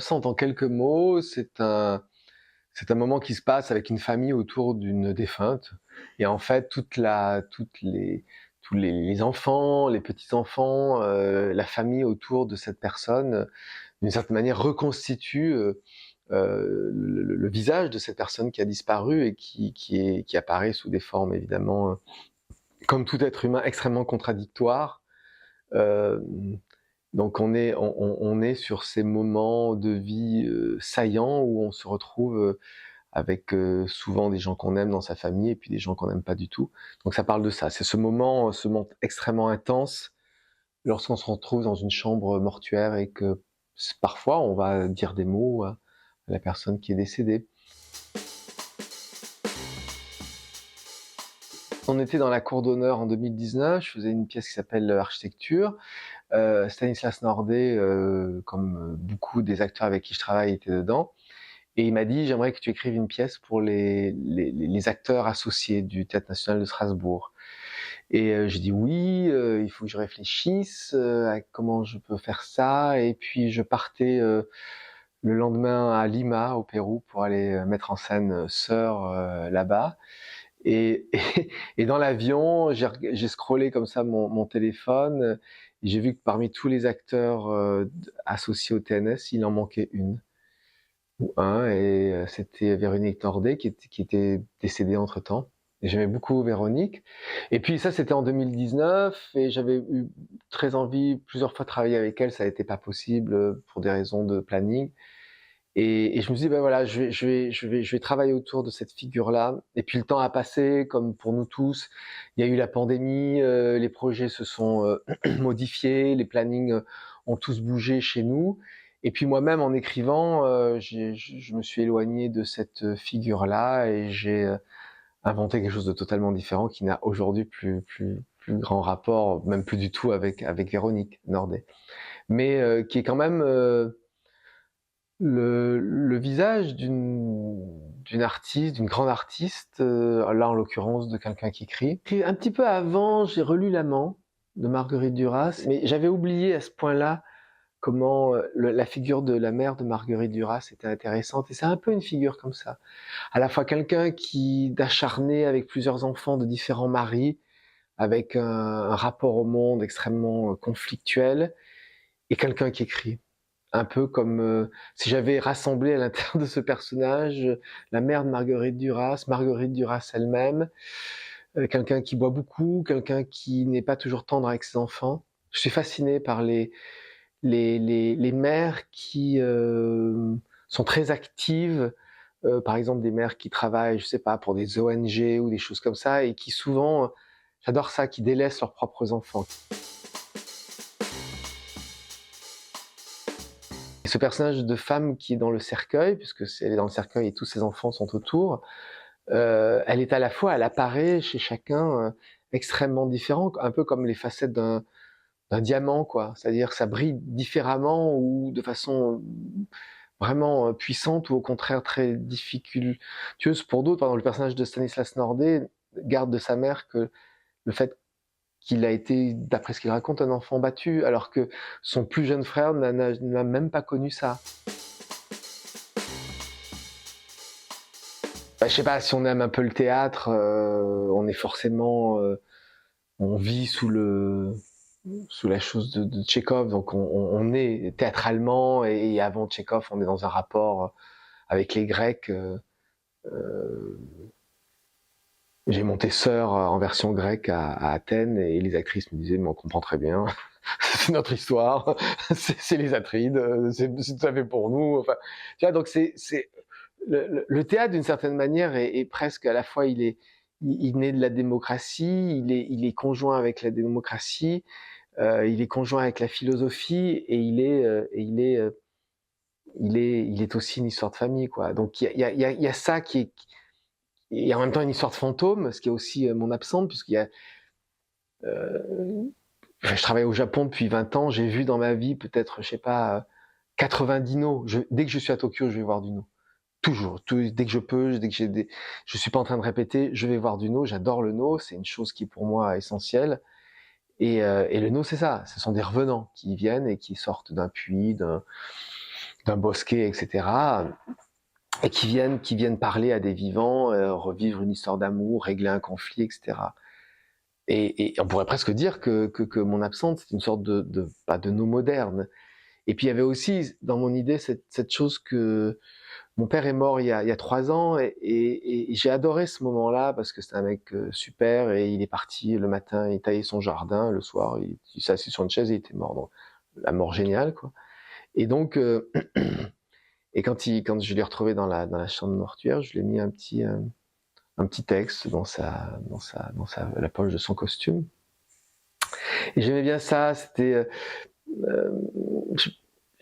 absente en quelques mots, c'est un moment qui se passe avec une famille autour d'une défunte. Et en fait, tous les enfants, les petits-enfants, la famille autour de cette personne, d'une certaine manière, reconstitue le visage de cette personne qui a disparu et qui apparaît sous des formes, évidemment, comme tout être humain, extrêmement contradictoires. Euh, donc on est sur ces moments de vie saillants où on se retrouve avec souvent des gens qu'on aime dans sa famille et puis des gens qu'on n'aime pas du tout. Donc ça parle de ça. C'est ce moment extrêmement intense lorsqu'on se retrouve dans une chambre mortuaire et que parfois on va dire des mots à la personne qui est décédée. On était dans la cour d'honneur en 2019, je faisais une pièce qui s'appelle Architecture. Stanislas Nordet, comme beaucoup des acteurs avec qui je travaille, était dedans. Et il m'a dit, j'aimerais que tu écrives une pièce pour les acteurs associés du Théâtre National de Strasbourg. Et j'ai dit oui, il faut que je réfléchisse à comment je peux faire ça. Et puis je partais le lendemain à Lima, au Pérou, pour aller mettre en scène Sœur là-bas. Et, et dans l'avion, j'ai scrollé comme ça mon téléphone. Et j'ai vu que parmi tous les acteurs associés au TNS, il en manquait une ou un, et c'était Véronique Nordet qui était décédée entre-temps. Et j'aimais beaucoup Véronique. Et puis ça, c'était en 2019, et j'avais eu très envie plusieurs fois de travailler avec elle. Ça n'était pas possible pour des raisons de planning. Et je me suis dit, ben voilà, je vais travailler autour de cette figure-là. Et puis le temps a passé, comme pour nous tous. Il y a eu la pandémie, les projets se sont modifiés, les plannings ont tous bougé chez nous. Et puis moi-même, en écrivant, je me suis éloigné de cette figure-là et j'ai inventé quelque chose de totalement différent qui n'a aujourd'hui plus grand rapport, même plus du tout avec Véronique Nordet. Mais qui est quand même le visage d'une artiste, d'une grande artiste, là en l'occurrence de quelqu'un qui écrit. Puis un petit peu avant, j'ai relu L'Amant de Marguerite Duras, mais j'avais oublié à ce point-là comment la figure de la mère de Marguerite Duras était intéressante. Et c'est un peu une figure comme ça. À la fois quelqu'un d'acharné avec plusieurs enfants de différents maris, avec un rapport au monde extrêmement conflictuel, et quelqu'un qui écrit. Un peu comme si j'avais rassemblé à l'intérieur de ce personnage la mère de Marguerite Duras elle-même, quelqu'un qui boit beaucoup, quelqu'un qui n'est pas toujours tendre avec ses enfants. Je suis fasciné par les mères qui sont très actives, par exemple des mères qui travaillent, je sais pas, pour des ONG ou des choses comme ça, et qui souvent, j'adore ça, qui délaissent leurs propres enfants. Ce personnage de femme qui est dans le cercueil, puisque elle est dans le cercueil et tous ses enfants sont autour, elle est à la fois, elle apparaît chez chacun extrêmement différent, un peu comme les facettes d'un diamant, quoi. C'est-à-dire que ça brille différemment ou de façon vraiment puissante ou au contraire très difficultueuse pour d'autres. Par exemple, le personnage de Stanislas Nordet garde de sa mère que le fait qu'il a été, d'après ce qu'il raconte, un enfant battu, alors que son plus jeune frère n'a même pas connu ça. Bah, je sais pas, si on aime un peu le théâtre, on est forcément, on vit sous la chose de Tchekhov, donc on est théâtralement, et avant Tchekhov, on est dans un rapport avec les Grecs. J'ai monté Sœur en version grecque à Athènes, et les actrices me disaient, mais on comprend très bien, c'est notre histoire, c'est les Atrides, c'est tout à fait pour nous. Enfin, tu vois, donc le théâtre d'une certaine manière est presque à la fois il naît de la démocratie, il est conjoint avec la démocratie, il est conjoint avec la philosophie, et il est aussi une histoire de famille, quoi. Donc il y a ça et en même temps une histoire de fantôme, ce qui est aussi mon absente, puisqu'il y a je travaille au Japon depuis 20 ans, j'ai vu dans ma vie peut-être, je sais pas, 90 no. Dès que je suis à Tokyo, je vais voir du no. Toujours, dès que je peux, dès que je suis pas en train de répéter, je vais voir du no. J'adore le no, c'est une chose qui est pour moi essentielle. Et le no, c'est ça, ce sont des revenants qui viennent et qui sortent d'un puits, d'un bosquet, etc. Et qui viennent parler à des vivants, revivre une histoire d'amour, régler un conflit, etc. Et on pourrait presque dire que mon absence, c'est une sorte pas de no moderne. Et puis il y avait aussi dans mon idée cette chose que mon père est mort il y a 3 ans et j'ai adoré ce moment-là parce que c'était un mec super et il est parti le matin, il taillait son jardin, le soir il s'est assis sur une chaise et il était mort. Donc la mort géniale quoi. Et donc et quand je l'ai retrouvé dans la chambre mortuaire, je lui ai mis un petit texte dans la poche de son costume. Et j'aimais bien ça. C'était euh,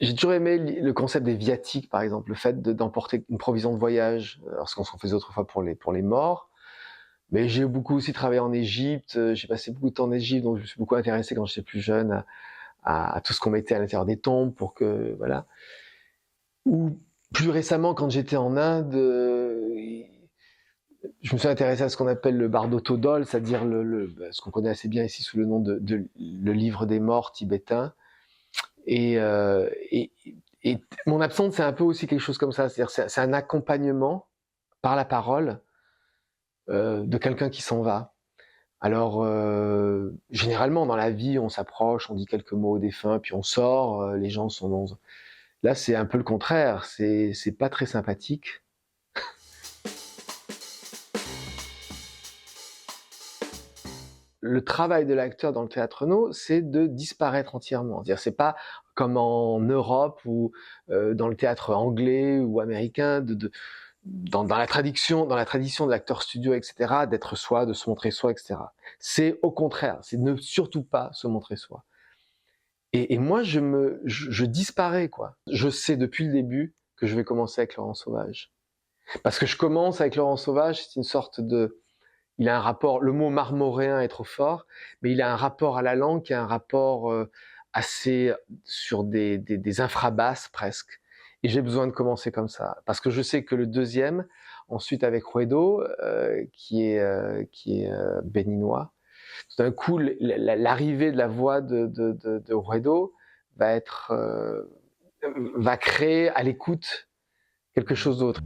j'ai toujours aimé le concept des viatiques, par exemple, le fait d'emporter une provision de voyage, alors ce qu'on faisait autrefois pour les morts. Mais j'ai beaucoup aussi travaillé en Égypte, j'ai passé beaucoup de temps en Égypte, donc je me suis beaucoup intéressé quand j'étais plus jeune à tout ce qu'on mettait à l'intérieur des tombes pour que, voilà. Ou plus récemment, quand j'étais en Inde, je me suis intéressé à ce qu'on appelle le Bardo Thodol, c'est-à-dire ce qu'on connaît assez bien ici sous le nom de le livre des morts tibétain. Et, euh, et, et mon absence, c'est un peu aussi quelque chose comme ça, c'est-à-dire c'est un accompagnement par la parole de quelqu'un qui s'en va. Alors, généralement, dans la vie, on s'approche, on dit quelques mots aux défunts, puis on sort, les gens sont dans... Là, c'est un peu le contraire, c'est pas très sympathique. Le travail de l'acteur dans le théâtre no, c'est de disparaître entièrement. C'est-à-dire, c'est pas comme en Europe ou dans le théâtre anglais ou américain, dans la tradition de l'acteur studio, etc., d'être soi, de se montrer soi, etc. C'est au contraire, c'est ne surtout pas se montrer soi. Et moi, je disparais, quoi. Je sais depuis le début que je vais commencer avec Laurent Sauvage. Parce que je commence avec Laurent Sauvage, c'est une sorte de... Il a un rapport, le mot marmoréen est trop fort, mais il a un rapport à la langue qui a un rapport assez sur des infrabasses presque. Et j'ai besoin de commencer comme ça. Parce que je sais que le deuxième, ensuite avec Ruedo, qui est béninois, tout d'un coup, l'arrivée de la voix de Ruedo va créer à l'écoute quelque chose d'autre.